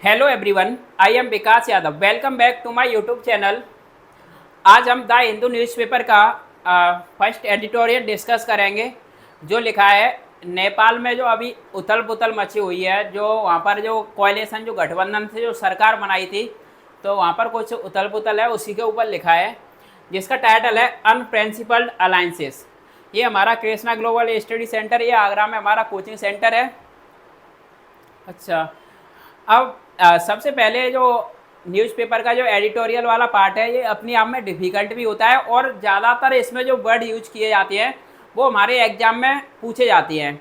Hello everyone, I am Vikas Yadav. Welcome back to my YouTube channel. आज हम the Hindu newspaper का first editorial discuss करेंगे, जो लिखा है नेपाल में जो अभी उथल पुथल मची हुई है, जो वहाँ पर जो कोएलिशन जो गठबंधन से जो सरकार बनाई थी, तो वहाँ पर कुछ उथल पुथल है, उसी के ऊपर लिखा है, जिसका टाइटल है अनप्रिंसिपल्ड अलायंसेस। ये हमारा कृष्णा ग्लोबल स्टडी सेंटर, ये आगरा में हमारा कोचिंग सेंटर है। अच्छा, अब सबसे पहले जो न्यूज़पेपर का जो एडिटोरियल वाला पार्ट है, ये अपने आप में डिफ़िकल्ट भी होता है, और ज़्यादातर इसमें जो वर्ड यूज किए जाते हैं वो हमारे एग्ज़ाम में पूछे जाती हैं।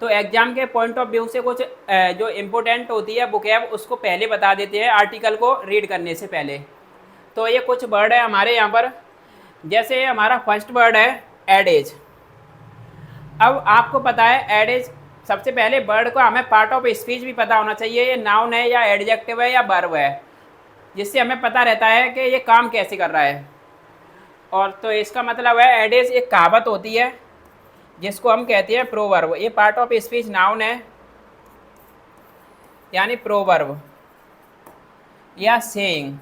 तो एग्ज़ाम के पॉइंट ऑफ व्यू से कुछ जो इम्पोर्टेंट होती है बुकैब, उसको पहले बता देते हैं आर्टिकल को रीड करने से पहले। तो ये कुछ वर्ड है हमारे यहाँ पर, जैसे हमारा फर्स्ट वर्ड है एडेज। अब आपको पता है एडेज, सबसे पहले वर्ड को हमें पार्ट ऑफ स्पीच भी पता होना चाहिए, ये नाउन है या एडजेक्टिव है या वर्ब है, जिससे हमें पता रहता है कि ये काम कैसे कर रहा है। और तो इसका मतलब है एडेज एक कहावत होती है, जिसको हम कहते हैं प्रोवर्ब। ये पार्ट ऑफ स्पीच नाउन है, यानी प्रोवर्ब या सेइंग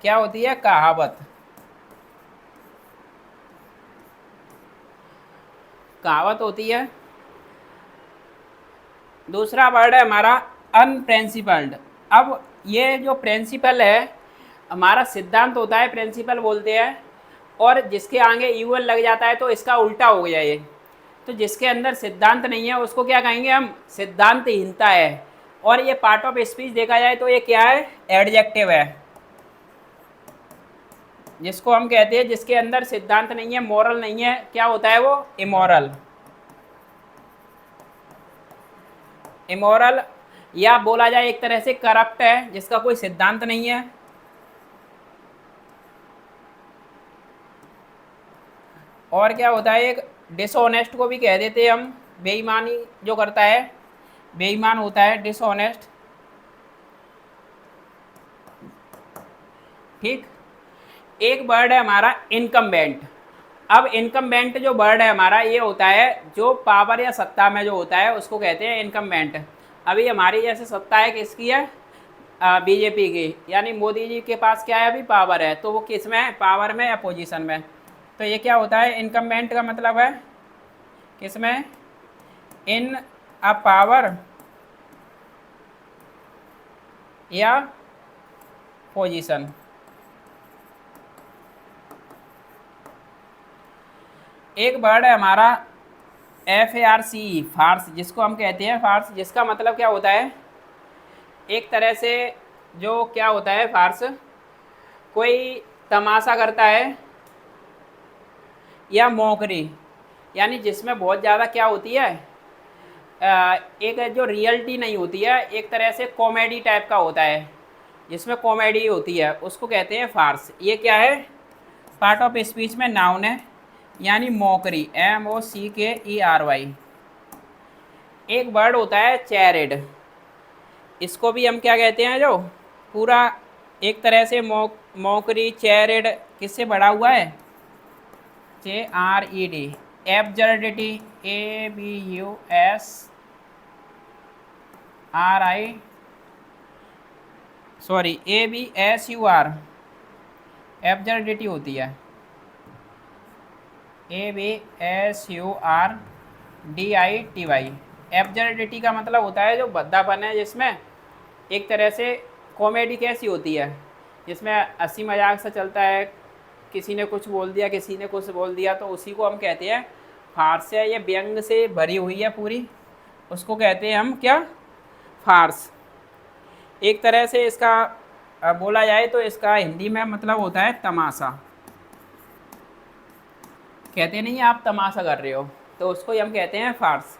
क्या होती है, कहावत। कहावत होती है। दूसरा वर्ड है हमारा अनप्रिंसिपल्ड। अब ये जो प्रिंसिपल है हमारा सिद्धांत होता है, प्रिंसिपल बोलते हैं, और जिसके आगे यूएल लग जाता है तो इसका उल्टा हो गया ये। तो जिसके अंदर सिद्धांत नहीं है उसको क्या कहेंगे हम, सिद्धांतहीनता है। और ये पार्ट ऑफ स्पीच देखा जाए तो ये क्या है, एडजेक्टिव है, जिसको हम कहते हैं जिसके अंदर सिद्धांत नहीं है, मॉरल नहीं है, क्या होता है वो, इमोरल। इमोरल या बोला जाए एक तरह से करप्ट है, जिसका कोई सिद्धांत नहीं है। और क्या होता है, एक डिसऑनेस्ट को भी कह देते हैं हम, बेईमानी जो करता है, बेईमान होता है, डिसऑनेस्ट। ठीक। एक वर्ड है हमारा इनकम्बेंट। अब इनकम्बेंट जो वर्ड है हमारा, ये होता है जो पावर या सत्ता में जो होता है उसको कहते हैं इनकम्बेंट। अभी हमारी जैसे सत्ता है किसकी है, बीजेपी की, यानी मोदी जी के पास क्या है, अभी पावर है, तो वो किस में है, पावर में या पोजीशन में। तो ये क्या होता है, इनकम्बेंट का मतलब है किस में, इन अ पावर या पोजीशन। एक वर्ड है हमारा FARC, फार्स, जिसको हम कहते हैं फार्स, जिसका मतलब क्या होता है, एक तरह से जो क्या होता है फार्स, कोई तमाशा करता है या मौकरी, यानी जिसमें बहुत ज़्यादा क्या होती है, एक जो रियलिटी नहीं होती है, एक तरह से कॉमेडी टाइप का होता है, जिसमें कॉमेडी होती है, उसको कहते हैं फार्स। ये क्या है, पार्ट ऑफ स्पीच में नाउन है, यानी मौकरी, MOCKERY। एक वर्ड होता है चैरिड, इसको भी हम क्या कहते हैं, जो पूरा एक तरह से मौकरी, चैरिड किससे बड़ा हुआ है, CRED, एब्सर्डिटी, ABSUR, एब्सर्डिटी होती है, ABSURDITY। एब्सर्डिटी का मतलब होता है जो भद्दापन है, जिसमें एक तरह से कॉमेडी कैसी होती है, जिसमें हंसी मजाक सा चलता है, किसी ने कुछ बोल दिया, किसी ने कुछ बोल दिया, तो उसी को हम कहते हैं फार्स है। ये व्यंग से भरी हुई है पूरी, उसको कहते हैं हम क्या, फार्स। एक तरह से इसका बोला जाए तो इसका हिंदी में मतलब होता है तमाशा। कहते नहीं आप तमाशा कर रहे हो, तो उसको हम कहते हैं फार्स।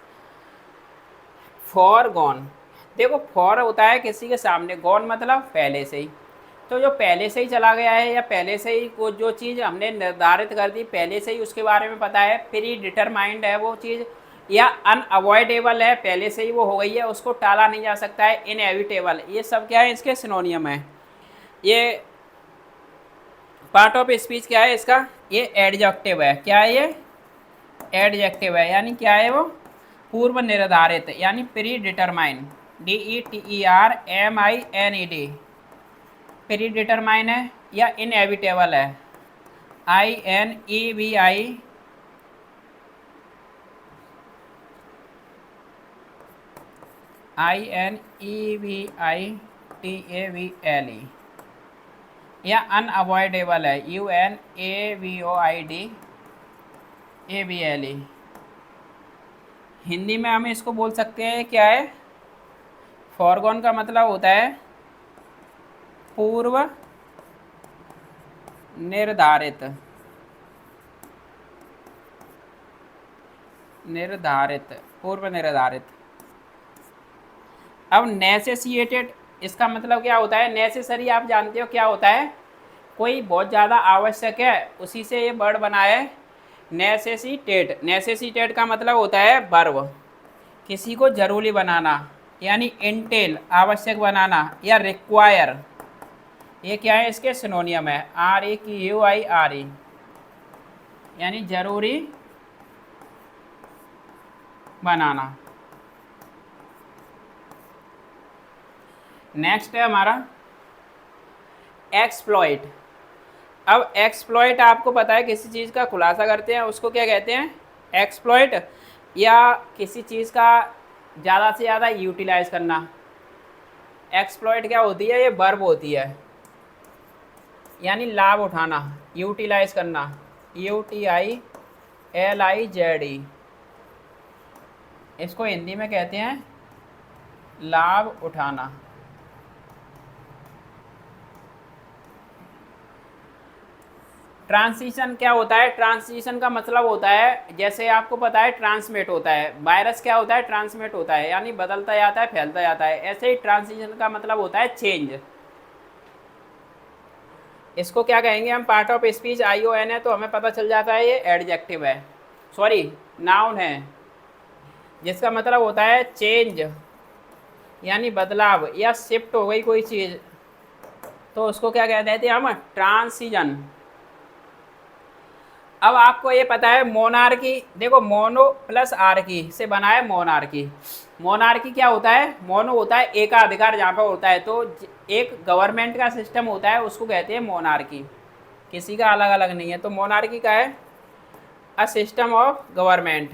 फॉर गॉन, देखो फॉर होता है किसी के सामने, गॉन मतलब पहले से ही। तो जो पहले से ही चला गया है, या पहले से ही वो जो चीज़ हमने निर्धारित कर दी, पहले से ही उसके बारे में पता है, प्री डिटरमाइंड है वो चीज़, या अनअवॉइडेबल है, पहले से ही वो हो गई है, उसको टाला नहीं जा सकता है, इनएविटेबल, ये सब क्या है, इसके सिनोनियम है। ये पार्ट ऑफ स्पीच क्या है इसका, ये एडजेक्टिव है। क्या है ये, एडजेक्टिव है, यानी क्या है वो, पूर्व निर्धारित, यानी pre determine. DETERMINED, pre determine है या इनएविटेबल है? INEVITABLE, या अनअवॉइडेबल है? UNAVOIDABLE। हिंदी में हम इसको बोल सकते हैं क्या है? फॉरगॉन का मतलब होता है पूर्व निर्धारित, पूर्व निर्धारित। अब नेसेसिएटेड, इसका मतलब क्या होता है? नेसेसरी आप जानते हो क्या होता है? कोई बहुत ज़्यादा आवश्यक है, उसी से ये वर्ड बना है नेसेसिटेट। नेसेसिटेट का मतलब होता है वर्ब, किसी को जरूरी बनाना, यानी इंटेल आवश्यक बनाना, या रिक्वायर, ये क्या है? इसके सिनोनियम है, REQUIRE, यानी जरूरी बनाना। नेक्स्ट है हमारा एक्सप्लॉइट। अब एक्सप्लॉइट आपको पता है किसी चीज़ का खुलासा करते हैं उसको क्या कहते हैं? एक्सप्लॉइट, या किसी चीज़ का ज़्यादा से ज़्यादा यूटिलाइज करना। एक्सप्लॉइट क्या होती है? ये वर्ब होती है, यानी लाभ उठाना, यूटिलाइज करना, UTILIZE, इसको हिंदी में कहते हैं लाभ उठाना। ट्रांसमिशन क्या होता है? ट्रांसमिशन का मतलब होता है, जैसे आपको पता है ट्रांसमिट होता है, वायरस क्या होता है? ट्रांसमिट होता है, यानी बदलता जाता है, फैलता जाता है। ऐसे ही ट्रांसमिशन का मतलब होता है चेंज। इसको क्या कहेंगे हम? पार्ट ऑफ स्पीच ION है तो हमें पता चल जाता है ये एडजेक्टिव है, सॉरी नाउन है, जिसका मतलब होता है चेंज, यानी बदलाव, या शिफ्ट हो गई कोई चीज़, तो उसको क्या कहते थे हम? ट्रांसिशन। अब आपको ये पता है मोनार्की, देखो मोनो प्लस आर्की से बना है मोनार्की। मोनार्की क्या होता है? मोनो होता है एकाधिकार जहाँ पर होता है, तो एक गवर्नमेंट का सिस्टम होता है उसको कहते हैं मोनार्की, किसी का अलग अलग नहीं है। तो मोनार्की का है a system of government,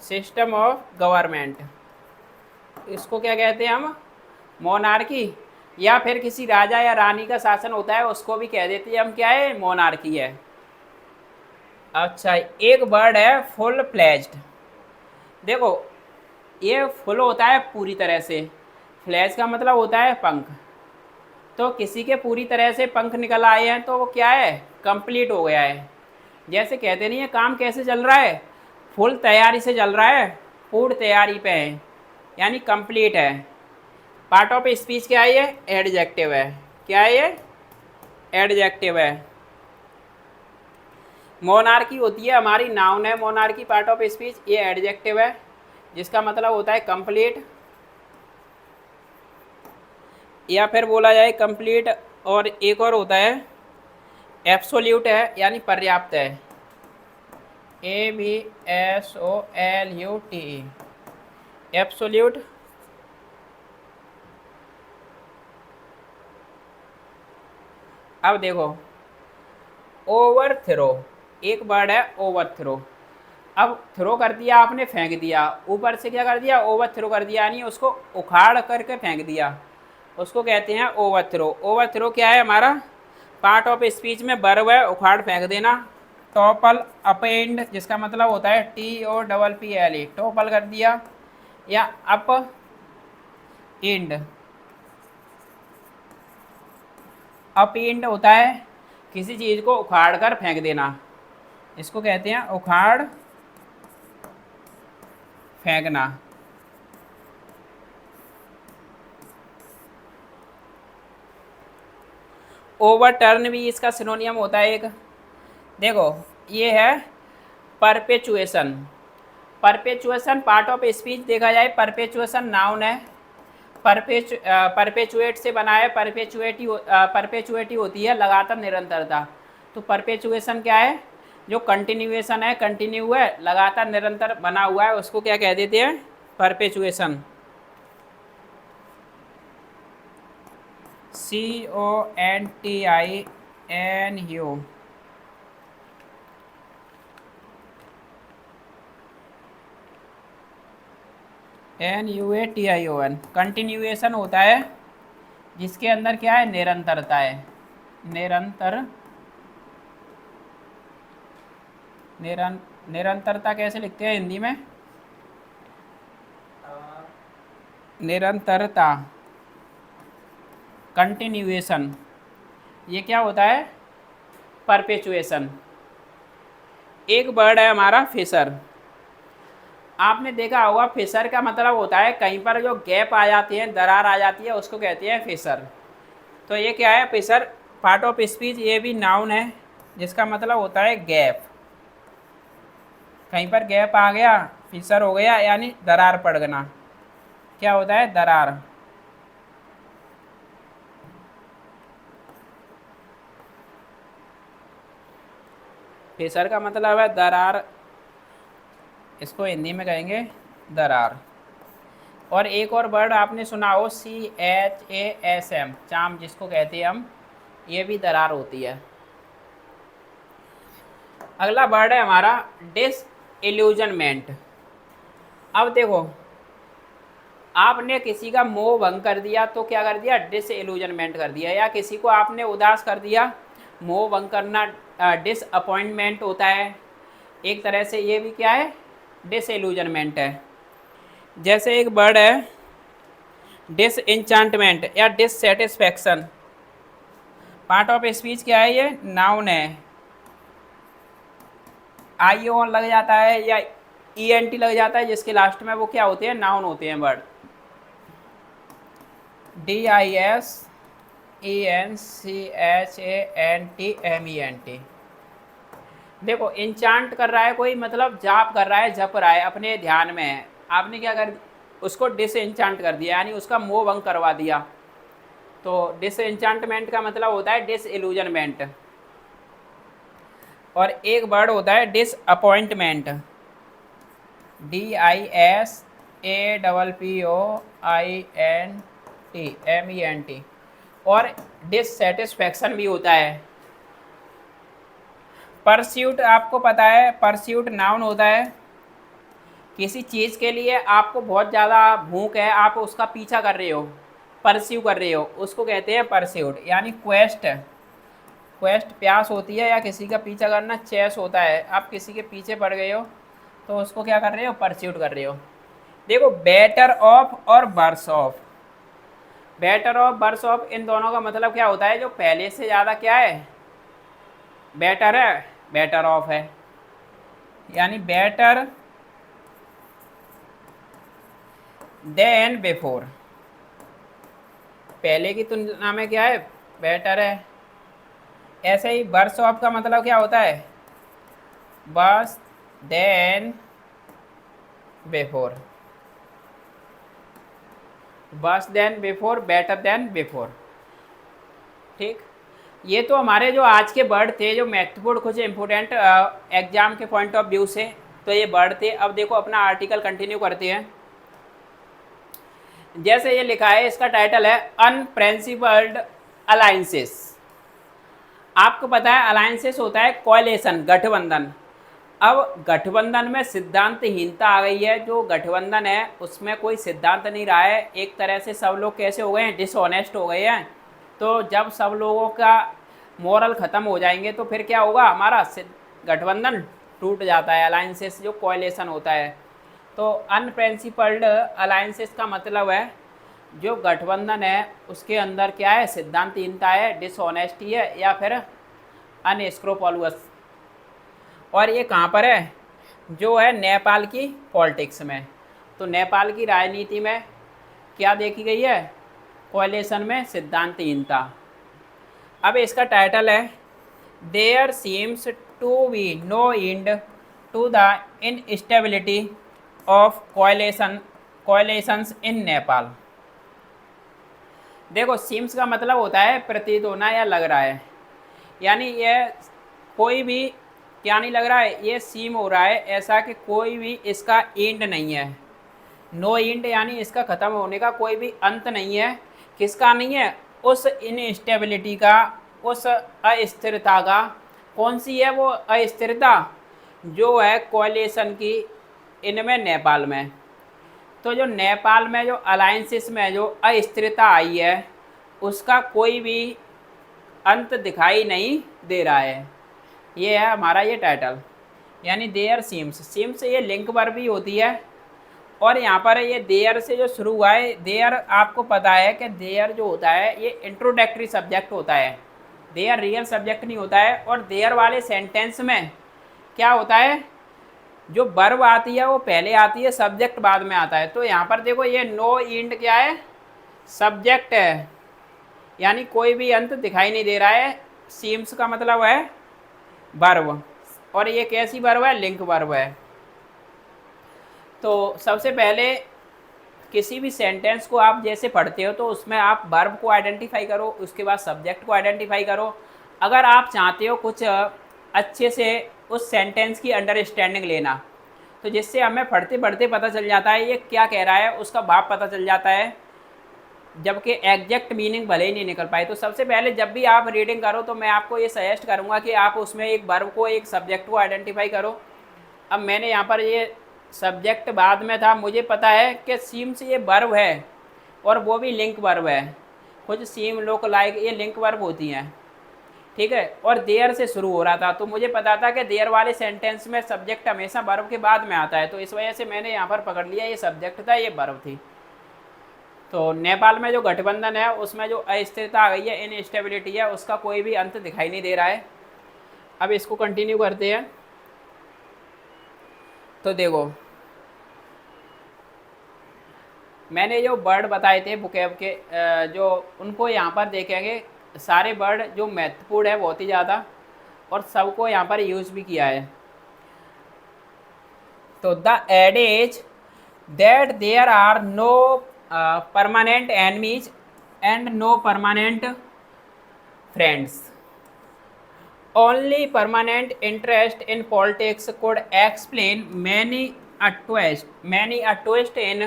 system of government, इसको क्या कहते हैं हम? मोनार्की। या फिर किसी राजा या रानी का शासन होता है उसको भी कह देते हैं हम क्या है? मोनार्की है। अच्छा, एक वर्ड है फुल फ्लेज्ड। देखो ये फुल होता है पूरी तरह से, फ्लैज का मतलब होता है पंख, तो किसी के पूरी तरह से पंख निकल आए हैं तो वो क्या है? कंप्लीट हो गया है। जैसे कहते नहीं है काम कैसे चल रहा है? फुल तैयारी से चल रहा है, पूर्ण तैयारी पे है, यानी कंप्लीट है। पार्ट ऑफ स्पीच क्या है? ये एडजेक्टिव है। क्या है ये? एडजेक्टिव है। मोनार्की होती है हमारी नाउन है, मोनार्की पार्ट ऑफ स्पीच, ये एडजेक्टिव है जिसका मतलब होता है कंप्लीट, या फिर बोला जाए कंप्लीट। और एक और होता है एब्सोल्यूट है, यानी पर्याप्त है, ABSOLUTE, एब्सोल्यूट। अब देखो ओवरथ्रो, एक वर्ड है ओवरथ्रो। अब थ्रो कर दिया आपने, फेंक दिया, ऊपर से क्या कर दिया? ओवरथ्रो कर दिया, यानी उसको उखाड़ करके फेंक दिया, उसको कहते हैं ओवरथ्रो। ओवरथ्रो क्या है हमारा? पार्ट ऑफ स्पीच में वर्ब है उखाड़ फेंक देना। टॉपल अपेंड, जिसका मतलब होता है TOPPLE, टॉपल कर दिया, या अप एंड। अप एंड होता है किसी चीज़ को उखाड़ कर फेंक देना, इसको कहते हैं उखाड़ फेंकना। ओवरटर्न भी इसका सिनोनियम होता है एक। देखो ये है perpetuation. Perpetuation part of speech देखा जाए, परपेचुएशन नाउन है, परपेचुएट से बना है, परपेचुएटी होती है लगातार निरंतरता। तो परपेचुएशन क्या है? जो कंटिन्यूएशन है, कंटिन्यू है, लगातार निरंतर बना हुआ है, उसको क्या कह देते हैं? परपेचुएशन, CONTINU, NUATION, कंटिन्यूएशन होता है जिसके अंदर क्या है, निरंतरता है। निरंतरता कैसे लिखते हैं हिंदी में? निरंतरता, कंटिन्यूएशन। ये क्या होता है? परपेचुएशन। एक वर्ड है हमारा फिशर। आपने देखा होगा फिशर का मतलब होता है कहीं पर जो गैप आ जाती है, दरार आ जाती है, उसको कहते हैं फिशर। तो ये क्या है? फिशर पार्ट ऑफ स्पीच, ये भी नाउन है जिसका मतलब होता है गैप। कहीं पर गैप आ गया, फिशर हो गया, यानी दरार पड़ गना। क्या होता है? दरार। फिशर का मतलब है दरार, इसको हिंदी में कहेंगे दरार। और एक और वर्ड आपने सुना हो, CHASM, चाम जिसको कहते हैं हम, ये भी दरार होती है। अगला वर्ड है हमारा डिसइल्यूजनमेंट। अब देखो, आपने किसी का मोह भंग कर दिया तो क्या कर दिया? डिसइल्यूजनमेंट कर दिया। या किसी को आपने उदास कर दिया, मोह भंग करना डिसअपॉइंटमेंट होता है एक तरह से, ये भी क्या है? डिसइल्यूजनमेंट है। जैसे एक वर्ड है डिसइंचांटमेंट या डिससेटिस्फैक्शन। पार्ट ऑफ स्पीच क्या है? ये नाउन है। ION लग जाता है या ENT लग जाता है, जिसके लास्ट में वो क्या होते हैं? नाउन होते हैं वर्ड। DISENCHANTMENT। देखो, इंचांट कर रहा है कोई, मतलब जाप कर रहा है, जप रहा है, अपने ध्यान में है। आपने क्या कर, उसको डिसइंचांट कर दिया, यानी उसका मोह भंग करवा दिया। तो डिसइंचांटमेंट का मतलब होता है डिसइल्यूजनमेंट। और एक वर्ड होता है डिसअपॉइंटमेंट, DISAPPOINTMENT। और डिससेटिस्फैक्शन भी होता है। परस्यूट, आपको पता है परस्यूट नाउन होता है। किसी चीज़ के लिए आपको बहुत ज़्यादा भूख है, आप उसका पीछा कर रहे हो, परस्यू कर रहे हो, उसको कहते हैं परस्यूट। यानी क्वेस्ट, प्यास होती है, या किसी का पीछा करना चेस होता है। आप किसी के पीछे पड़ गए हो तो उसको क्या कर रहे हो? परस्यूट कर रहे हो। देखो, बेटर ऑफ और worse off, better off worse off, इन दोनों का मतलब क्या होता है? जो पहले से ज़्यादा क्या है? बेटर है, बेटर ऑफ है। यानी बेटर देन बिफोर, पहले की तुलना में क्या है? बेटर है। ऐसे ही वर्स ऑफ का मतलब क्या होता है? Worse than before, worse than before, better than before. ठीक, ये तो हमारे जो आज के वर्ड थे, जो महत्वपूर्ण कुछ इंपोर्टेंट एग्जाम के पॉइंट ऑफ व्यू से, तो ये वर्ड थे। अब देखो अपना आर्टिकल कंटिन्यू करते हैं। जैसे ये लिखा है, इसका टाइटल है अनप्रिंसिपल्ड अलायंसेस। आपको पता है अलायंसेस होता है कोएलिशन, गठबंधन। अब गठबंधन में सिद्धांतहीनता आ गई है। जो गठबंधन है उसमें कोई सिद्धांत नहीं रहा है। एक तरह से सब लोग कैसे हो गए हैं? डिसऑनेस्ट हो गए हैं। तो जब सब लोगों का मोरल ख़त्म हो जाएंगे तो फिर क्या होगा? हमारा गठबंधन टूट जाता है। अलायंसेस जो कोएलिशन होता है। तो अनप्रिंसिपल्ड अलायंसेस का मतलब है जो गठबंधन है उसके अंदर क्या है? सिद्धांतहीनता है, डिसऑनेस्टी है, या फिर अनस्क्रूपुलस। और ये कहाँ पर है? जो है नेपाल की पॉलिटिक्स में। तो नेपाल की राजनीति में क्या देखी गई है? कोएलिशन में सिद्धांतहीनता। अब इसका टाइटल है there seems to be no end to the instability of coalitions in Nepal. देखो, सीम्स का मतलब होता है प्रतीत होना या लग रहा है। यानी ये कोई भी क्या नहीं लग रहा है? ये सीम हो रहा है ऐसा कि कोई भी इसका एंड नहीं है, नो एंड यानी इसका ख़त्म होने का कोई भी अंत नहीं है। किसका नहीं है? उस इनस्टेबिलिटी का, उस अस्थिरता का। कौन सी है वो अस्थिरता? जो है कोalition की इनमें नेपाल में। तो जो नेपाल में जो अलायंसेस में जो अस्थिरता आई है उसका कोई भी अंत दिखाई नहीं दे रहा है। ये है हमारा ये टाइटल। यानी देयर सीम्स, सीम्स ये लिंक वर्ब भी होती है। और यहाँ पर ये देयर से जो शुरू हुआ है, देयर आपको पता है कि देयर जो होता है ये इंट्रोडक्टरी सब्जेक्ट होता है, देयर रियल सब्जेक्ट नहीं होता है। और देयर वाले सेंटेंस में क्या होता है? जो वर्ब आती है वो पहले आती है, सब्जेक्ट बाद में आता है। तो यहाँ पर देखो ये नो एंड क्या है? सब्जेक्ट है, यानी कोई भी अंत दिखाई नहीं दे रहा है। सीम्स का मतलब है वर्ब, और ये कैसी वर्ब है? लिंक वर्ब है। तो सबसे पहले किसी भी सेंटेंस को आप जैसे पढ़ते हो तो उसमें आप वर्ब को आइडेंटिफाई करो, उसके बाद सब्जेक्ट को आइडेंटिफाई करो। अगर आप चाहते हो कुछ अच्छे से उस सेंटेंस की अंडरस्टैंडिंग लेना, तो जिससे हमें पढ़ते पढ़ते पता चल जाता है ये क्या कह रहा है, उसका भाव पता चल जाता है, जबकि एग्जैक्ट मीनिंग भले ही नहीं निकल पाए। तो सबसे पहले जब भी आप रीडिंग करो तो मैं आपको ये सजेस्ट करूँगा कि आप उसमें एक वर्ब को, एक सब्जेक्ट को आइडेंटिफाई करो। अब मैंने यहाँ पर ये सब्जेक्ट बाद में था, मुझे पता है कि सीम्स ये वर्ब है और वो भी लिंक वर्ब है। कुछ सीम लोक लाइक ये लिंक वर्ब होती हैं, ठीक है। और देयर से शुरू हो रहा था तो मुझे पता था कि देयर वाले सेंटेंस में सब्जेक्ट हमेशा वर्ब के बाद में आता है, तो इस वजह से मैंने यहाँ पर पकड़ लिया ये सब्जेक्ट था, ये वर्ब थी। तो नेपाल में जो गठबंधन है उसमें जो अस्थिरता आ गई है, इनस्टेबिलिटी है, उसका कोई भी अंत दिखाई नहीं दे रहा है। अब इसको कंटिन्यू करते हैं। तो देखो मैंने जो वर्ड बताए थे बुकेब के, जो उनको यहाँ पर देखेंगे सारे वर्ड जो महत्वपूर्ण है बहुत ही ज़्यादा, और सबको यहाँ पर यूज़ भी किया है। तो the adage that there are no permanent enemies and no permanent friends, only permanent interest in politics could explain many a twist in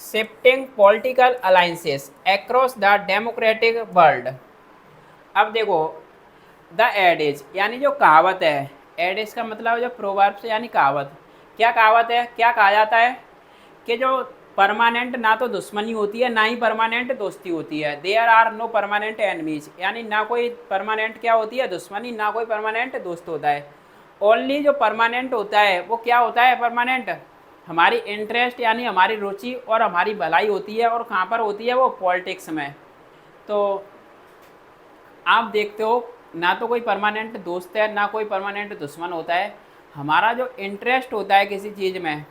shifting political alliances across the democratic world। अब देखो the एडेज यानी जो कहावत है, एडेज का मतलब जो proverbs यानी कहावत। क्या कहावत है? क्या कहा जाता है कि जो परमानेंट ना तो दुश्मनी होती है ना ही परमानेंट दोस्ती होती है। There are no permanent enemies, यानी ना कोई परमानेंट क्या होती है? दुश्मनी, ना कोई परमानेंट दोस्त होता है। ओनली जो परमानेंट होता है वो क्या होता है? परमानेंट हमारी इंटरेस्ट यानी हमारी रुचि और हमारी भलाई होती है। और कहाँ पर होती है वो? पॉलिटिक्स में। तो आप देखते हो ना तो कोई परमानेंट दोस्त है ना कोई परमानेंट दुश्मन होता है। हमारा जो इंटरेस्ट होता है किसी चीज़ में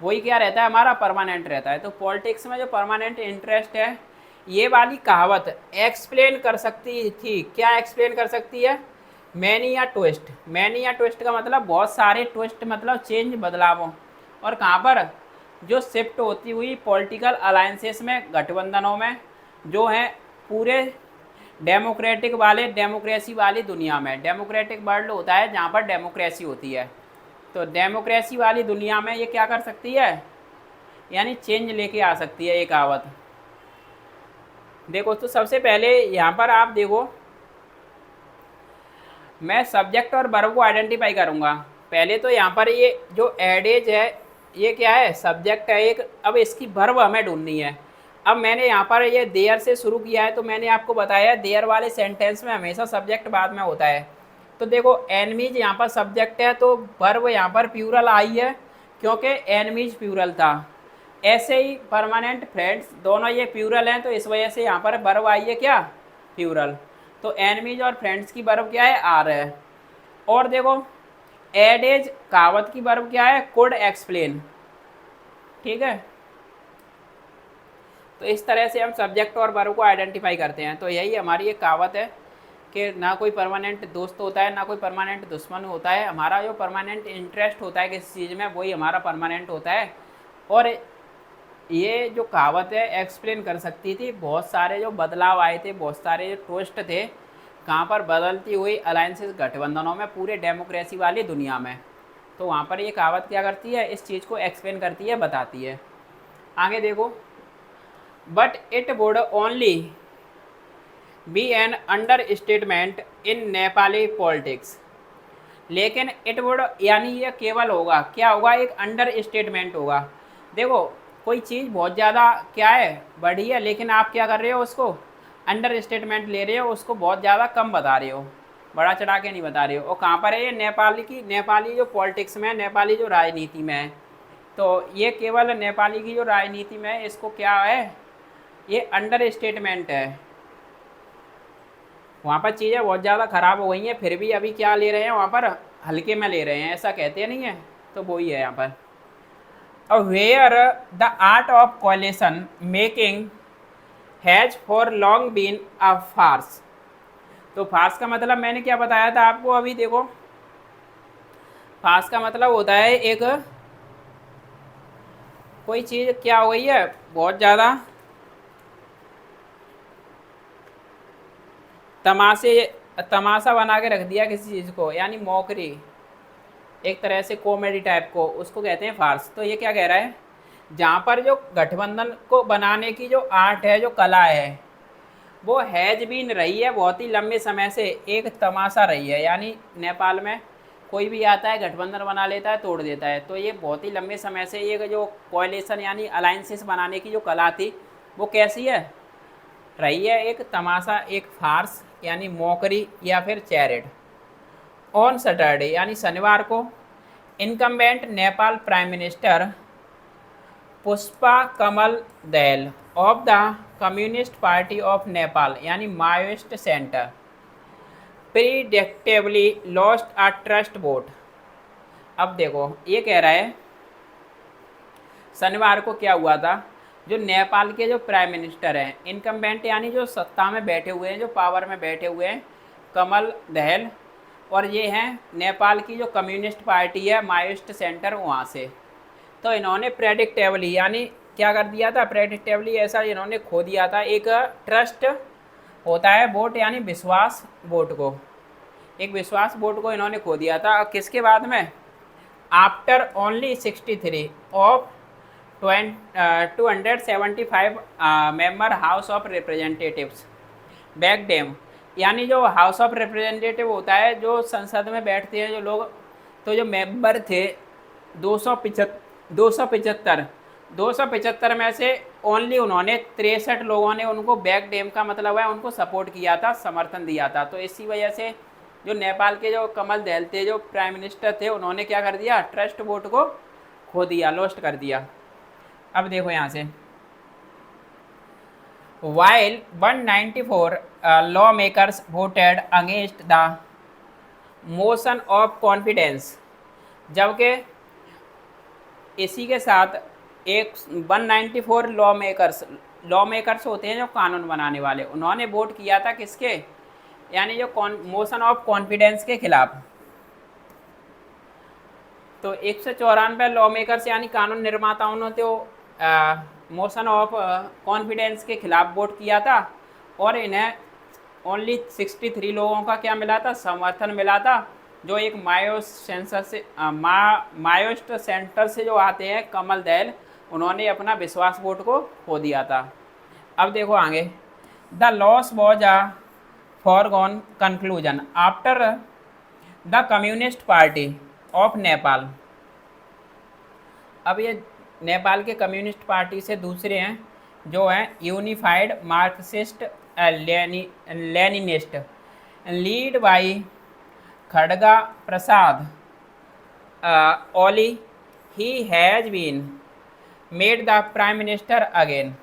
वही क्या रहता है? हमारा परमानेंट रहता है। तो पॉलिटिक्स में जो परमानेंट इंटरेस्ट है, ये वाली कहावत एक्सप्लेन कर सकती थी। क्या एक्सप्लेन कर सकती है? मैनी या ट्विस्ट। मैनी या ट्विस्ट का मतलब बहुत सारे, ट्विस्ट मतलब चेंज, बदलावों। और कहाँ पर? जो शिफ्ट होती हुई पॉलिटिकल अलायंसेस में, गठबंधनों में, जो हैं पूरे डेमोक्रेटिक वाले, डेमोक्रेसी वाली दुनिया में। डेमोक्रेटिक वर्ल्ड होता है जहाँ पर डेमोक्रेसी होती है। तो डेमोक्रेसी वाली दुनिया में ये क्या कर सकती है? यानी चेंज लेके आ सकती है ये कहावत। देखो तो सबसे पहले यहाँ पर आप देखो, मैं सब्जेक्ट और वर्ब को आइडेंटिफाई करूँगा। पहले तो यहाँ पर ये जो एडेज है ये क्या है? सब्जेक्ट है एक। अब इसकी वर्ब हमें ढूंढनी है। अब मैंने यहाँ पर ये देयर से शुरू किया है, तो मैंने आपको बताया देयर वाले सेंटेंस में हमेशा सब्जेक्ट बाद में होता है। तो देखो एनिमीज यहाँ पर सब्जेक्ट है, तो वर्ब यहाँ पर प्यूरल आई है क्योंकि एनिमीज प्यूरल था। ऐसे ही परमानेंट फ्रेंड्स, दोनों ये प्यूरल हैं, तो इस वजह से यहाँ पर वर्ब आई है क्या? प्यूरल। तो एनिमीज और फ्रेंड्स की वर्ब क्या है? आर है। और देखो एडेज कहावत की वर्ब क्या है? कुड एक्सप्लेन, ठीक है। तो इस तरह से हम सब्जेक्ट और वर्ब को आइडेंटिफाई करते हैं। तो यही हमारी एक कहावत है कि ना कोई परमानेंट दोस्त होता है ना कोई परमानेंट दुश्मन होता है। हमारा जो परमानेंट इंटरेस्ट होता है किसी चीज़ में वही हमारा परमानेंट होता है। और ये जो कहावत है एक्सप्लेन कर सकती थी बहुत सारे जो बदलाव आए थे, बहुत सारे जो ट्विस्ट थे, कहाँ पर? बदलती हुई अलायंसेस, गठबंधनों में, पूरे डेमोक्रेसी वाली दुनिया में। तो वहाँ पर ये कहावत क्या करती है? इस चीज़ को एक्सप्लेन करती है, बताती है। आगे देखो, but it would only be an understatement in Nepali politics. लेकिन इट वुड यानी ये केवल होगा, क्या होगा, एक अंडर स्टेटमेंट होगा। देखो, कोई चीज़ बहुत ज़्यादा क्या है, बड़ी है, लेकिन आप क्या कर रहे हो, उसको अंडर स्टेटमेंट ले रहे हो, उसको बहुत ज़्यादा कम बता रहे हो, बड़ा चढ़ा के नहीं बता रहे हो। और कहाँ पर है ये, नेपाली जो पॉलिटिक्स में है, नेपाली जो राजनीति में है। तो ये केवल नेपाली की जो राजनीति में है, इसको क्या है, ये अंडर स्टेटमेंट है। वहाँ पर चीज़ें बहुत ज़्यादा ख़राब हो गई हैं, फिर भी अभी क्या ले रहे हैं, वहाँ पर हल्के में ले रहे हैं, ऐसा कहते नहीं है। तो वही है यहाँ पर। और where the art of coalition making has for long been a farce. तो फार्स का मतलब मैंने क्या बताया था आपको, अभी देखो, फार्स का मतलब होता है एक कोई चीज़ क्या हो गई है, बहुत ज़्यादा तमाशा बना के रख दिया किसी चीज़ को, यानी मौकरी, एक तरह से कॉमेडी टाइप को, उसको कहते हैं फार्स। तो ये क्या कह रहा है, जहाँ पर जो गठबंधन को बनाने की जो आर्ट है, जो कला है, वो हैज बीन रही है बहुत ही लंबे समय से, एक तमाशा रही है। यानी नेपाल में कोई भी आता है, गठबंधन बना लेता है, तोड़ देता है। तो ये बहुत ही लंबे समय से ये जो कोएलिशन यानी अलायंसेस बनाने की जो कला थी, वो कैसी है, रही है, एक तमाशा, एक फार्स, यानी मौकरी या फिर चैरिट। ऑन सैटरडे यानी शनिवार को incumbent Nepal prime minister Pushpa Kamal Dahal of the communist party of Nepal यानी Maoist centre predictably lost a trust vote. अब देखो, ये कह रहा है शनिवार को क्या हुआ था, जो नेपाल के जो प्राइम मिनिस्टर हैं, इनकम्बेंट यानी जो सत्ता में बैठे हुए हैं, जो पावर में बैठे हुए हैं, कमल दहल, और ये हैं नेपाल की जो कम्युनिस्ट पार्टी है माओइस्ट सेंटर, वहाँ से। तो इन्होंने प्रेडिक्टेबली यानी क्या कर दिया था, प्रेडिक्टेबली ऐसा इन्होंने खो दिया था, एक ट्रस्ट होता है वोट यानी विश्वास वोट को, एक विश्वास वोट को इन्होंने खो दिया था। किसके बाद में, after only 63 of 275 member house of representatives back them, यानी जो हाउस ऑफ रिप्रेजेंटेटिव होता है, जो संसद में बैठते हैं जो लोग, तो जो मेंबर थे 275 में से ओनली उन्होंने 63 लोगों ने उनको बैक डेम का मतलब है उनको सपोर्ट किया था, समर्थन दिया था। तो इसी वजह से जो नेपाल के जो कमल दहल थे, जो प्राइम मिनिस्टर थे, उन्होंने क्या कर दिया, ट्रस्ट वोट को खो दिया, लॉस्ट कर दिया। अब देखो यहाँ से, while 194 lawmakers voted against the motion of confidence, जबकि इसी के साथ एक 194 लॉमेकर्स होते हैं जो कानून बनाने वाले, उन्होंने वोट किया था किसके, यानी जो मोशन ऑफ कॉन्फिडेंस के खिलाफ। तो 194 लॉमेकर्स यानी कानून निर्माताओं ने तो मोशन ऑफ कॉन्फिडेंस के खिलाफ वोट किया था, और इन्हें ओनली 63 लोगों का क्या मिला था, समर्थन मिला था, जो एक माओइस्ट सेंटर से जो आते हैं कमल दहल, उन्होंने अपना विश्वास वोट को खो दिया था। अब देखो आगे, the loss was a foregone conclusion after the communist party of Nepal. अब ये नेपाल के कम्युनिस्ट पार्टी से दूसरे हैं, जो हैं unified Marxist Leninist lead by Khadga Prasad Oli, he has been made the prime minister again.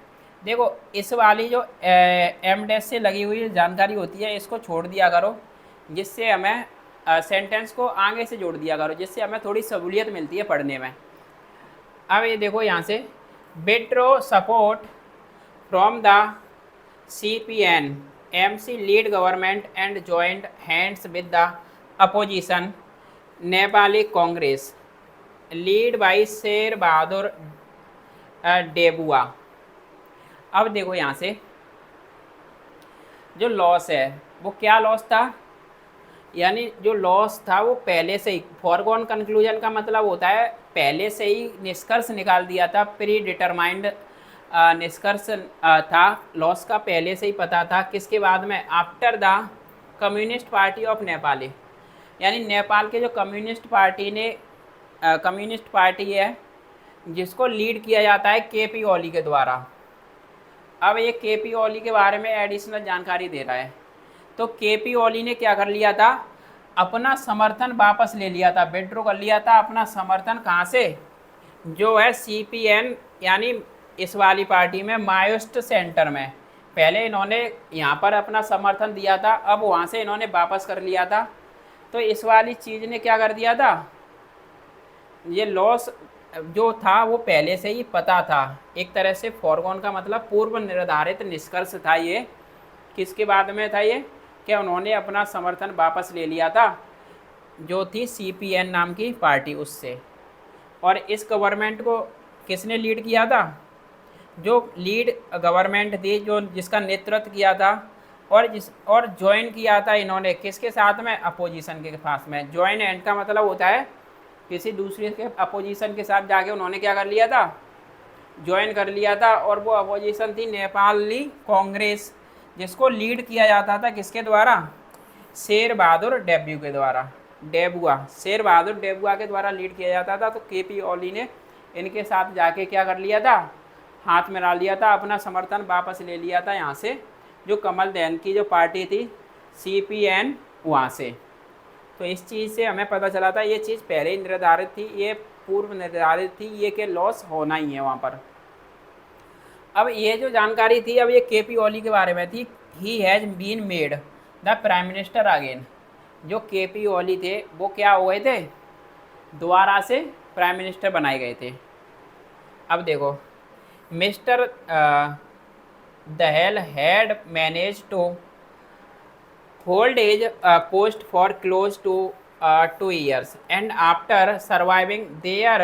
देखो, इस वाली जो एमडेस से लगी हुई जानकारी होती है, इसको छोड़ दिया करो, जिससे हमें सेंटेंस को आगे से जोड़ दिया करो, जिससे हमें थोड़ी सहूलियत मिलती है पढ़ने में। अब ये देखो यहाँ से, withdraw support from the CPN MC lead government and joint hands with the opposition Nepali Congress lead by Sher Bahadur डेबुआ। अब देखो यहाँ से, जो लॉस है वो क्या लॉस था, यानी जो लॉस था वो पहले से ही, फॉरगॉन कंक्लूजन का मतलब होता है पहले से ही निष्कर्ष निकाल दिया था, प्री डिटरमाइंड निष्कर्ष था, लॉस का पहले से ही पता था। किसके बाद में? After the communist party of Nepal, यानी नेपाल के जो कम्युनिस्ट पार्टी है जिसको लीड किया जाता है केपी ओली के द्वारा। अब ये केपी ओली के बारे में एडिशनल जानकारी दे रहा है। तो केपी ओली ने क्या कर लिया था? अपना समर्थन वापस ले लिया था, विड्रॉ कर लिया था अपना समर्थन। कहाँ से? जो है सीपीएन, यानी इस वाली पार्टी में, माओइस्ट सेंटर में। पहले इन्होंने यहाँ पर अपना समर्थन दिया था, अब वहाँ से इन्होंने वापस कर लिया था। तो इस वाली चीज़ ने क्या कर दिया था? ये लॉस जो था वो पहले से ही पता था, एक तरह से फॉरगॉन का मतलब पूर्व निर्धारित निष्कर्ष था ये। किसके बाद में था ये? कि उन्होंने अपना समर्थन वापस ले लिया था, जो थी सीपीएन नाम की पार्टी, उससे। और इस गवर्नमेंट को किसने लीड किया था? जो लीड गवर्नमेंट थी, जो जिसका नेतृत्व किया था और ज्वाइन किया था इन्होंने किसके साथ में? अपोजिशन के पास में। ज्वाइन एंड का मतलब होता है किसी दूसरे के अपोजिशन के साथ जाके उन्होंने क्या कर लिया था? ज्वाइन कर लिया था। और वो अपोजिशन थी नेपाली कांग्रेस, जिसको लीड किया जाता था किसके द्वारा? शेर बहादुर डेब्यू के द्वारा। शेर बहादुर डेबुआ के द्वारा लीड किया जाता था। तो केपी ओली ने इनके साथ जाके क्या कर लिया था? हाथ में डाल लिया था, अपना समर्थन वापस ले लिया था यहाँ से, जो कमल दहन की जो पार्टी थी सीपीएन, वहाँ से। तो इस चीज़ से हमें पता चला था ये चीज़ पहले ही निर्धारित थी, ये पूर्व निर्धारित थी, ये कि लॉस होना ही है वहाँ पर। अब ये जो जानकारी थी, अब ये केपी ओली के बारे में थी। He has been made the prime minister again. जो केपी ओली थे वो क्या हो गए थे? दोबारा से प्राइम मिनिस्टर बनाए गए थे। अब देखो, mister Dahal had manage to hold as post for close to 2 years and after surviving their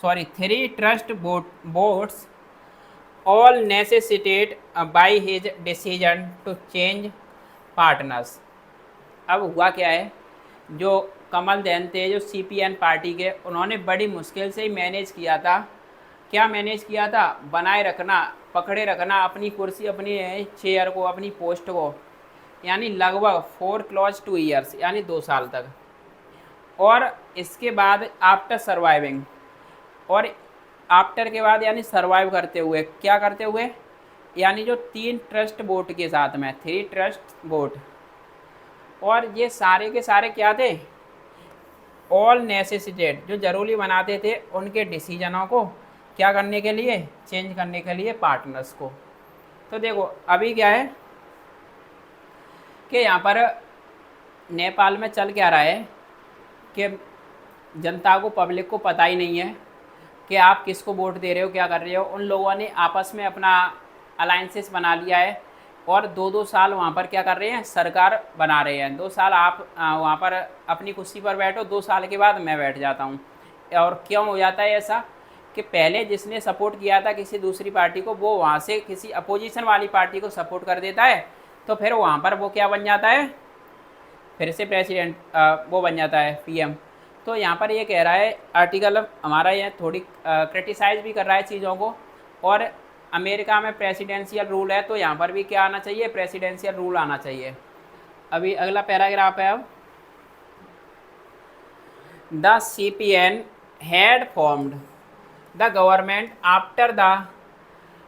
3 trust votes, all necessitated by his decision to change partners। अब हुआ क्या है? जो कमल दहन थे, जो सीपीएन पार्टी के, उन्होंने बड़ी मुश्किल से ही मैनेज किया था। क्या मैनेज किया था? बनाए रखना, पकड़े रखना अपनी कुर्सी, अपनी चेयर को, अपनी पोस्ट को, यानी लगभग 4 क्लॉज 2 years, यानी 2 साल तक। और इसके बाद आफ्टर सर्वाइविंग, और आफ्टर के बाद यानी सर्वाइव करते हुए, क्या करते हुए? यानी जो 3 ट्रस्ट बोर्ड के साथ में, 3 ट्रस्ट बोर्ड। और ये सारे के सारे क्या थे? ऑल नेसेसिटेड, जो ज़रूरी बनाते थे उनके डिसीजनों को क्या करने के लिए? चेंज करने के लिए पार्टनर्स को। तो देखो अभी क्या है कि यहाँ पर नेपाल में चल क्या रहा है कि जनता को, पब्लिक को पता ही नहीं है कि आप किसको वोट दे रहे हो, क्या कर रहे हो। उन लोगों ने आपस में अपना अलाइंसेस बना लिया है और 2-2 साल वहाँ पर क्या कर रहे हैं? सरकार बना रहे हैं। 2 साल आप वहाँ पर अपनी कुर्सी पर बैठो, 2 साल के बाद मैं बैठ जाता हूँ। और क्यों हो जाता है ऐसा? कि पहले जिसने सपोर्ट किया था किसी दूसरी पार्टी को, वो वहाँ से किसी अपोजिशन वाली पार्टी को सपोर्ट कर देता है, तो फिर वहाँ पर वो क्या बन जाता है? फिर से प्रेसिडेंट, वो बन जाता है पीएम। तो यहाँ पर ये कह रहा है आर्टिकल हमारा, ये थोड़ी क्रिटिसाइज़ भी कर रहा है चीज़ों को। और अमेरिका में प्रेसिडेंशियल रूल है, तो यहाँ पर भी क्या आना चाहिए? प्रेसिडेंशियल रूल आना चाहिए। अभी अगला पैराग्राफ है। अब the CPN had formed the government after the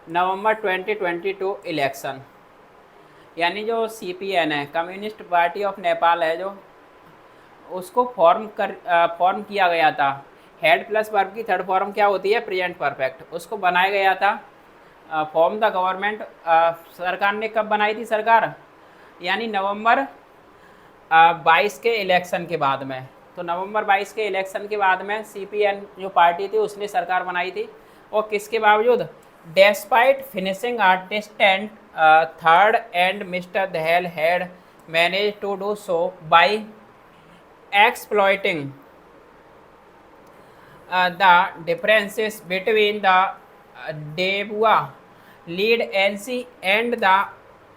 November 2022 election. यानी जो सीपीएन है, कम्युनिस्ट पार्टी ऑफ नेपाल है, जो उसको फॉर्म किया गया था। हेड प्लस वर्ब की थर्ड फॉर्म क्या होती है? Present perfect. उसको बनाया गया था, फॉर्म द गवर्नमेंट। सरकार ने कब बनाई थी सरकार? यानी नवंबर 22 के इलेक्शन के बाद में। तो नवंबर 22 के इलेक्शन के बाद में सीपीएन जो पार्टी थी उसने सरकार बनाई थी। और किसके बावजूद? Despite finishing distant third and mister Dahal had manage to do so by exploiting the differences between the Debua lead NC and the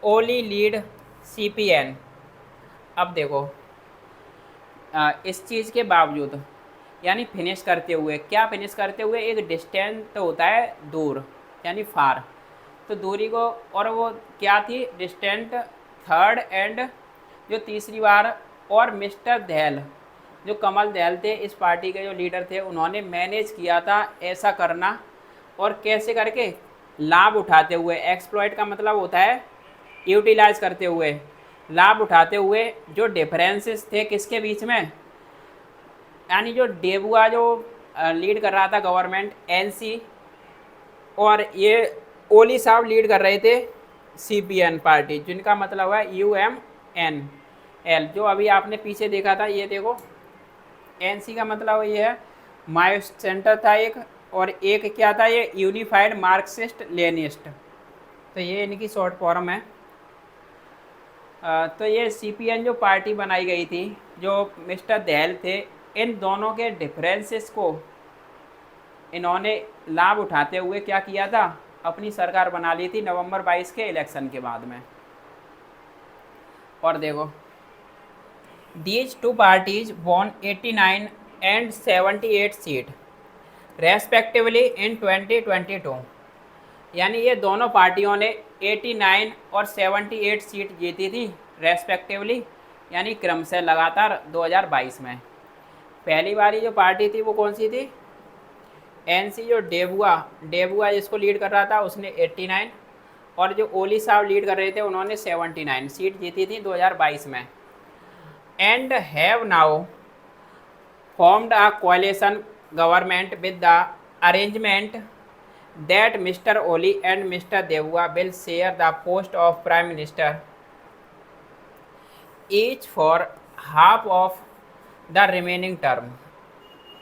Oli lead CPN। अब देखो इस चीज़ के बावजूद यानी फिनिश करते हुए, क्या फिनिश करते हुए, एक डिस्टेंट होता है दूर यानी फार, तो दूरी को, और वो क्या थी, डिस्टेंट थर्ड एंड जो तीसरी बार, और मिस्टर दहल जो कमल दहल थे इस पार्टी के जो लीडर थे, उन्होंने मैनेज किया था ऐसा करना, और कैसे करके, लाभ उठाते हुए, एक्सप्लॉइट का मतलब होता है यूटिलाइज करते हुए, लाभ उठाते हुए, जो डिफरेंसेस थे किसके बीच में, यानी जो डेबुआ जो लीड कर रहा था गवर्नमेंट एनसी, और ये ओली साहब लीड कर रहे थे सीपीएन पार्टी, जिनका मतलब है यूएमएनएल, जो अभी आपने पीछे देखा था, ये देखो एनसी का मतलब ये है मायो सेंटर था एक, और एक क्या था, ये यूनिफाइड मार्क्सिस्ट लेनिस्ट, तो ये इनकी शॉर्ट फॉर्म है। तो ये सीपीएन जो पार्टी बनाई गई थी, जो मिस्टर दहल थे, इन दोनों के डिफरेंसेस को इन्होंने लाभ उठाते हुए क्या किया था, अपनी सरकार बना ली थी नवंबर 22 के इलेक्शन के बाद में। और देखो, these two parties won 89 and 78 seat respectively in 2022, यानी ये दोनों पार्टियों ने 89 और 78 सीट जीती थी रेस्पेक्टिवली, यानी क्रमशः लगातार 2022 में। पहली बारी जो पार्टी थी वो कौन सी थी, एनसी, जो डेबुआ जिसको लीड कर रहा था उसने 89, और जो ओली साहब लीड कर रहे थे उन्होंने 79 सीट जीती थी 2022 में। And have now formed a coalition government with the arrangement that mister Oli and mister Deuba will share the post of prime minister each for half of the remaining term.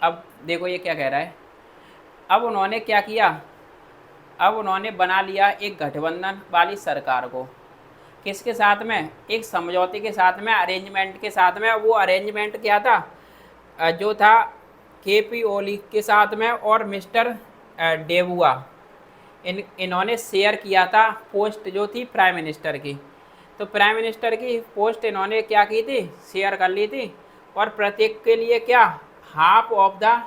अब देखो ये क्या कह रहा है, अब उन्होंने क्या किया, अब उन्होंने बना लिया एक गठबंधन वाली सरकार को, किसके साथ में, एक समझौते के साथ में, अरेंजमेंट के साथ में। वो अरेंजमेंट क्या था, जो था केपी ओली के साथ में और मिस्टर डेबुआ, इन्होंने शेयर किया था पोस्ट जो थी प्राइम मिनिस्टर की, तो प्राइम मिनिस्टर की पोस्ट इन्होंने क्या की थी, शेयर कर ली थी, और प्रत्येक के लिए क्या, half of the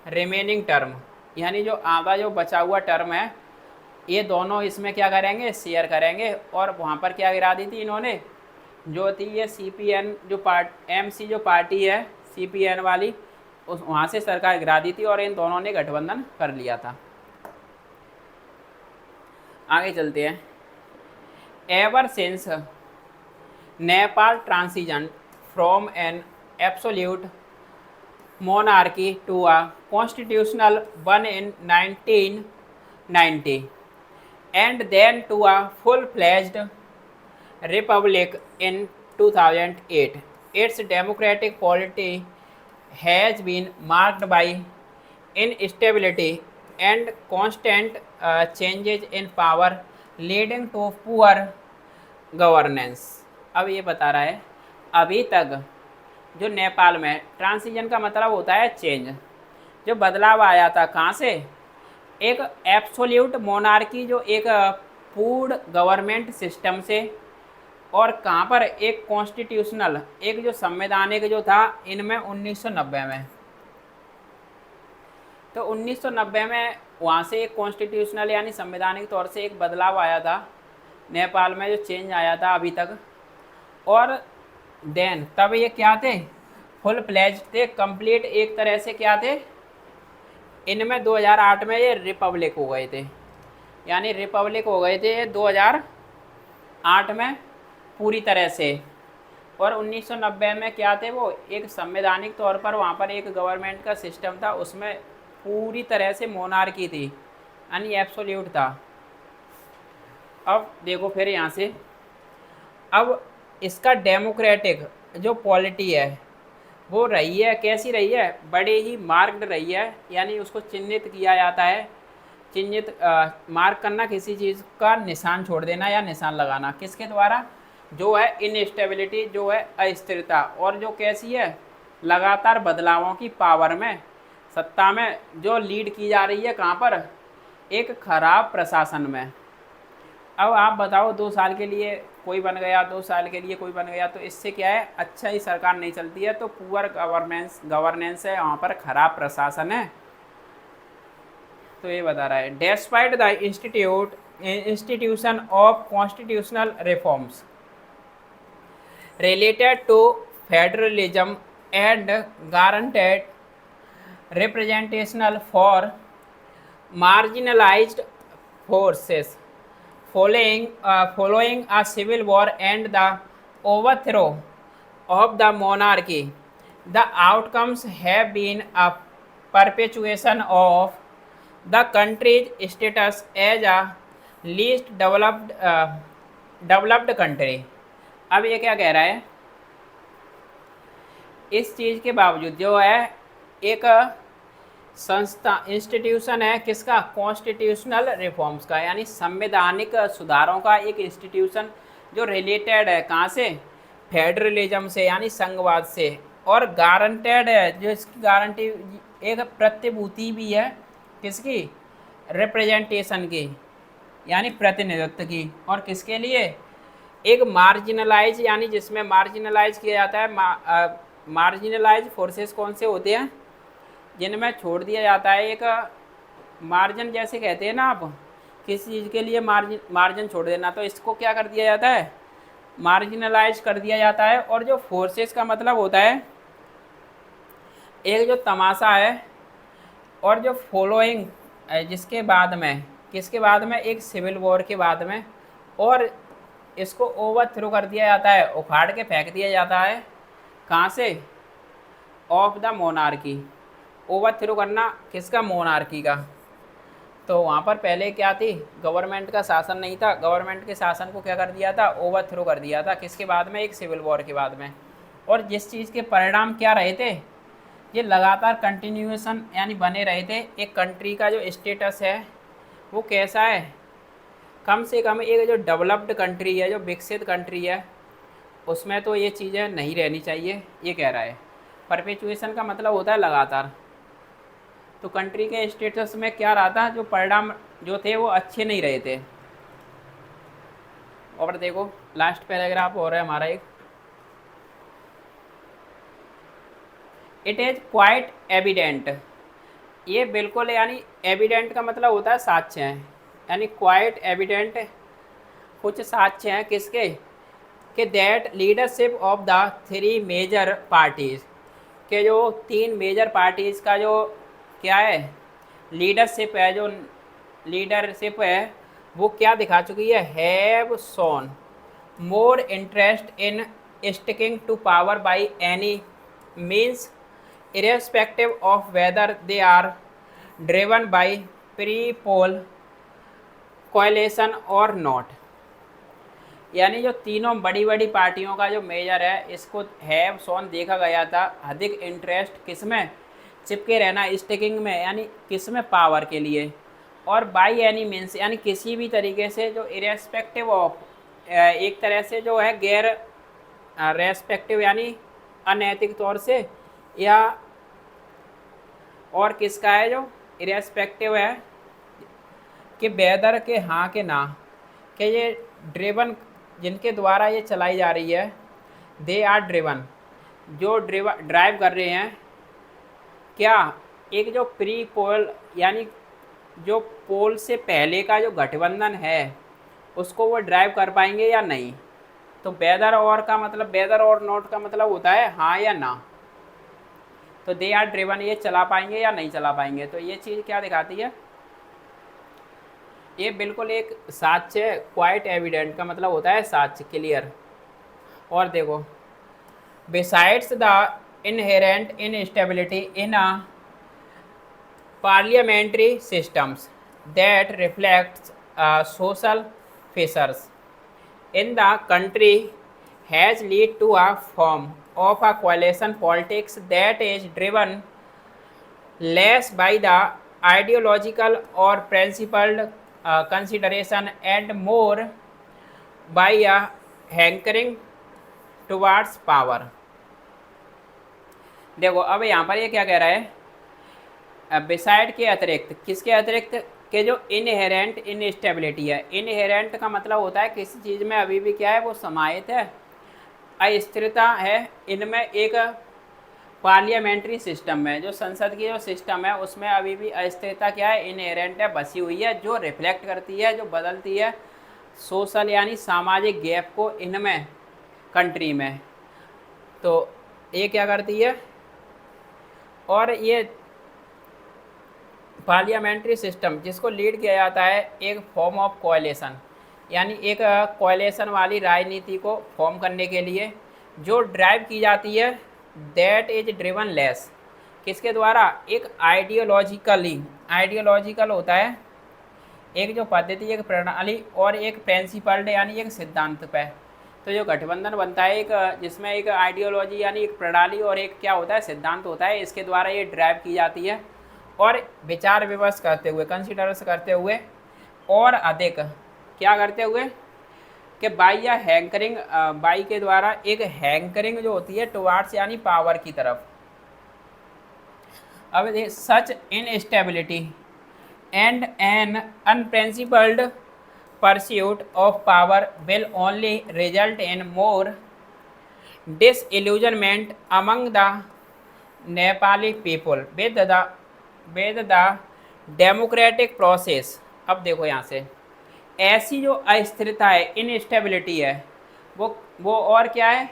remaining term, यानी जो आधा जो बचा हुआ टर्म है, ये दोनों इसमें क्या करेंगे, शेयर करेंगे। और वहाँ पर क्या गिरा दी थी इन्होंने, जो थी ये सीपीएन जो एमसी जो पार्टी है सीपीएन वाली, उस वहाँ से सरकार गिरा दी थी, और इन दोनों ने गठबंधन कर लिया था। आगे चलते हैं। Ever since Nepal transition from an absolute monarchy to a constitutional one in 1990 and then to a full-fledged republic in 2008. Its democratic polity has been marked by instability and constant changes in power leading to poor governance। अब ये बता रहा है अभी तक जो नेपाल में transition का मतलब होता है चेंज, जो बदलाव आया था कहाँ से, एक एब्सोल्यूट मोनार्की जो एक पूर्ण गवर्नमेंट सिस्टम से, और कहाँ पर एक कॉन्स्टिट्यूशनल एक जो संवैधानिक जो था, इनमें 1990 में, तो 1990 में वहाँ से एक कॉन्स्टिट्यूशनल यानी संवैधानिक तौर से एक बदलाव आया था नेपाल में, जो चेंज आया था अभी तक। और देन तब ये क्या थे, फुल फ्लेज थे, कंप्लीट एक तरह से क्या थे, इनमें 2008 में ये रिपब्लिक हो गए थे, यानी रिपब्लिक हो गए थे 2008 में पूरी तरह से। और 1990 में क्या थे, वो एक संवैधानिक तौर पर वहाँ पर एक गवर्नमेंट का सिस्टम था, उसमें पूरी तरह से मोनार्की थी, यानी एब्सोल्यूट था। अब देखो फिर यहाँ से, अब इसका डेमोक्रेटिक जो पॉलिटी है वो रही है, कैसी रही है, बड़े ही मार्क्ड रही है, यानी उसको चिन्हित किया जाता है। चिन्हित मार्क करना, किसी चीज़ का निशान छोड़ देना या निशान लगाना, किसके द्वारा, जो है इनस्टेबिलिटी, जो है अस्थिरता, और जो कैसी है, लगातार बदलावों की पावर में, सत्ता में जो लीड की जा रही है, कहाँ पर, एक खराब प्रशासन में। अब आप बताओ 2 साल के लिए कोई बन गया, 2 साल के लिए कोई बन गया, तो इससे क्या है, अच्छा ही सरकार नहीं चलती है, तो पुअर गवर्नेंस है, वहाँ पर खराब प्रशासन है। तो ये बता रहा है, despite the institution of constitutional reforms related to federalism and guaranteed representational for marginalized forces following a civil war and the overthrow of the monarchy. The outcomes have been a perpetuation of the country's status as a least developed country. अब ये क्या कह रहा है, इस चीज़ के बावजूद जो है एक संस्था इंस्टीट्यूशन है किसका, कॉन्स्टिट्यूशनल रिफॉर्म्स का, यानी संवैधानिक सुधारों का एक इंस्टीट्यूशन जो रिलेटेड है कहाँ से, फेडरलिज्म से यानी संघवाद से, और गारंटेड है जो इसकी गारंटी एक प्रतिभूति भी है किसकी, रिप्रेजेंटेशन की यानी प्रतिनिधित्व की, और किसके लिए, एक मार्जिनलाइज यानी जिसमें मार्जिनलाइज किया जाता है, मार्जिनलाइज फोर्सेस कौन से होते हैं, जिनमें छोड़ दिया जाता है एक मार्जिन, जैसे कहते हैं ना आप किसी चीज़ के लिए मार्जिन छोड़ देना, तो इसको क्या कर दिया जाता है, मार्जिनलाइज कर दिया जाता है। और जो फोर्सेस का मतलब होता है एक जो तमाशा है, और जो फॉलोइंग जिसके बाद में, किसके बाद में, एक सिविल वॉर के बाद में, और इसको ओवरथ्रो कर दिया जाता है, उखाड़ के फेंक दिया जाता है, कहाँ से, ऑफ द मोनार्की, ओवरथ्रो करना किसका, मोनार्की का। तो वहाँ पर पहले क्या थी, गवर्नमेंट का शासन नहीं था, गवर्नमेंट के शासन को क्या कर दिया था, ओवरथ्रो कर दिया था, किसके बाद में, एक सिविल वॉर के बाद में। और जिस चीज़ के परिणाम क्या रहे थे, ये लगातार कंटिन्यूएशन यानी बने रहे थे। एक कंट्री का जो स्टेटस है वो कैसा है, कम से कम एक जो डेवलप्ड कंट्री है, जो विकसित कंट्री है, उसमें तो ये चीज़ें नहीं रहनी चाहिए, ये कह रहा है। परपेचुएशन का मतलब होता है लगातार। तो कंट्री के स्टेटस में क्या रहा था, जो परिणाम जो थे वो अच्छे नहीं रहे थे। और देखो लास्ट पैराग्राफ हो रहा है हमारा एक, इट इज़ क्वाइट एविडेंट, ये बिल्कुल यानी एविडेंट का मतलब होता है साक्ष्य हैं, यानी क्वाइट एविडेंट कुछ साक्ष्य हैं किसके, कि that leadership of the 3 major parties, के जो 3 मेजर पार्टीज़ का जो क्या है, लीडरशिप है, जो लीडरशिप है वो क्या दिखा चुकी है, have shown more interest in sticking to power by any means irrespective of whether they are driven by pre-poll coalition or not। यानी जो तीनों बड़ी बड़ी पार्टियों का जो मेजर है, इसको हैव शोन देखा गया था अधिक इंटरेस्ट किस में, चिपके रहना, स्टिकिंग में, यानी किस में, पावर के लिए, और बाई एनी मीन्स यानी किसी भी तरीके से, जो इरेस्पेक्टिव ऑफ एक तरह से जो है गैर रेस्पेक्टिव यानी अनैतिक तौर से, या और किसका है जो इरेस्पेक्टिव है कि वेदर के हाँ के ना, कि ये ड्रिवन जिनके द्वारा ये चलाई जा रही है, दे आर ड्रिवन जो ड्राइव कर रहे हैं, क्या, एक जो प्री पोल यानी जो पोल से पहले का जो गठबंधन है उसको वो ड्राइव कर पाएंगे या नहीं। तो वेदर और का मतलब, वेदर और नॉट का मतलब होता है हाँ या ना। तो दे आर ड्रिवन ये चला पाएंगे या नहीं चला पाएंगे। तो ये चीज़ क्या दिखाती है, ये बिल्कुल एक साक्ष्य, क्वाइट एविडेंट का मतलब होता है साक्ष्य, क्लियर। और देखो, besides the inherent instability in a parliamentary systems that reflects social fissures in the country has led to a form of a coalition politics that is driven less by the ideological or principled consideration and more by a hankering towards power। देखो अब यहाँ पर ये क्या कह रहा है, beside के अतिरिक्त, किसके अतिरिक्त, कि जो इनहेरेंट इनस्टेबिलिटी है, इनहेरेंट का मतलब होता है किसी चीज़ में अभी भी क्या है, वो समाहित है, अस्थिरता है। इनमें एक पार्लियामेंट्री सिस्टम में, जो संसद की जो सिस्टम है उसमें अभी भी अस्थिरता क्या है, इनहेरेंट है, बसी हुई है, जो रिफ्लेक्ट करती है, जो बदलती है सोशल यानी सामाजिक गैप को इनमें कंट्री में। तो ये क्या करती है, और ये पार्लियामेंट्री सिस्टम जिसको लीड किया जाता है एक फॉर्म ऑफ कोएलिशन, यानी एक कोएलिशन वाली राजनीति को फॉर्म करने के लिए जो ड्राइव की जाती है, दैट इज ड्रिवन लेस किसके द्वारा, एक आइडियोलॉजिकल होता है, एक जो पद्धति, एक प्रणाली और एक प्रिंसिपल यानी एक सिद्धांत पे। तो जो गठबंधन बनता है एक जिसमें एक आइडियोलॉजी यानी एक प्रणाली और एक क्या होता है, सिद्धांत होता है, इसके द्वारा ये ड्राइव की जाती है और विचार विमर्श करते हुए, कंसिडर्स करते हुए और अधिक क्या करते हुए कि बाई या हैंकरिंग, बाई के द्वारा एक हैंकरिंग जो होती है टुवार्ड्स यानी पावर की तरफ। अब such instability and an unprincipled pursuit of power will only result in more disillusionment among the Nepali people with the democratic process। अब देखो यहाँ से ऐसी जो अस्थिरता है, इनस्टेबिलिटी है, वो और क्या है,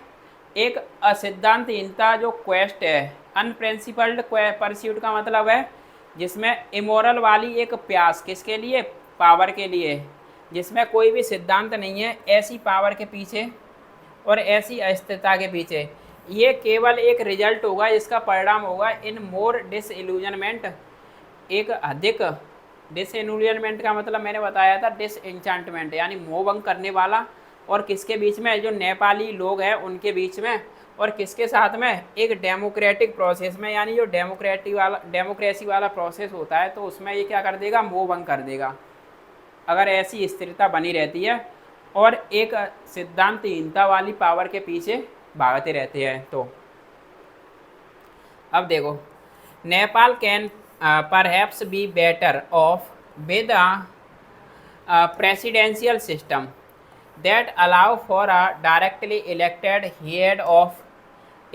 एक असिद्धांतहीनता जो क्वेस्ट है, अनप्रिंसिपल्ड परस्यूट का मतलब है जिसमें इमोरल वाली एक प्यास, किसके लिए, पावर के लिए, जिसमें कोई भी सिद्धांत नहीं है, ऐसी पावर के पीछे और ऐसी अस्थिरता के पीछे, ये केवल एक रिजल्ट होगा, इसका परिणाम होगा इन मोर डिसइल्यूजनमेंट, एक अधिक डिसइल्यूजनमेंट का मतलब मैंने बताया था डिसएन्चांटमेंट यानी मोहभंग करने वाला, और किसके बीच में, जो नेपाली लोग हैं उनके बीच में, और किसके साथ में, एक डेमोक्रेटिक प्रोसेस में, यानी जो डेमोक्रेसी वाला प्रोसेस होता है तो उसमें ये क्या कर देगा, मोहभंग कर देगा अगर ऐसी स्थिरता बनी रहती है और एक सिद्धांतहीनता वाली पावर के पीछे भागते रहते हैं। तो अब देखो Nepal can perhaps be better of with a presidential system that allow for a directly elected head of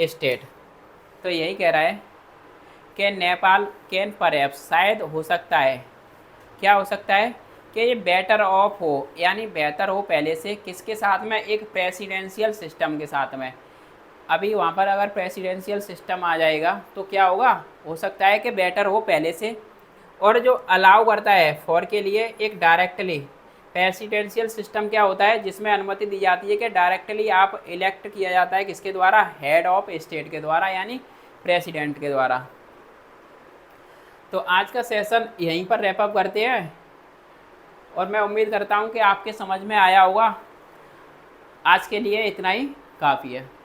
state. तो यही कह रहा है कि नेपाल कैन परहैप्स शायद हो सकता है, क्या हो सकता है कि ये बेटर ऑफ हो, यानी बेहतर हो पहले से, किसके साथ में, एक प्रेसिडेंशियल सिस्टम के साथ में। अभी वहाँ पर अगर प्रेसिडेंशियल सिस्टम आ जाएगा तो क्या होगा, हो सकता है कि बेटर हो पहले से, और जो अलाउ करता है फॉर के लिए एक डायरेक्टली, प्रेसिडेंशियल सिस्टम क्या होता है, जिसमें अनुमति दी जाती है कि डायरेक्टली आप इलेक्ट किया जाता है किसके द्वारा, हेड ऑफ स्टेट के द्वारा यानी प्रेसिडेंट के द्वारा। तो आज का सेशन यहीं पर रैप अप करते हैं और मैं उम्मीद करता हूँ कि आपके समझ में आया होगा। आज के लिए इतना ही काफ़ी है।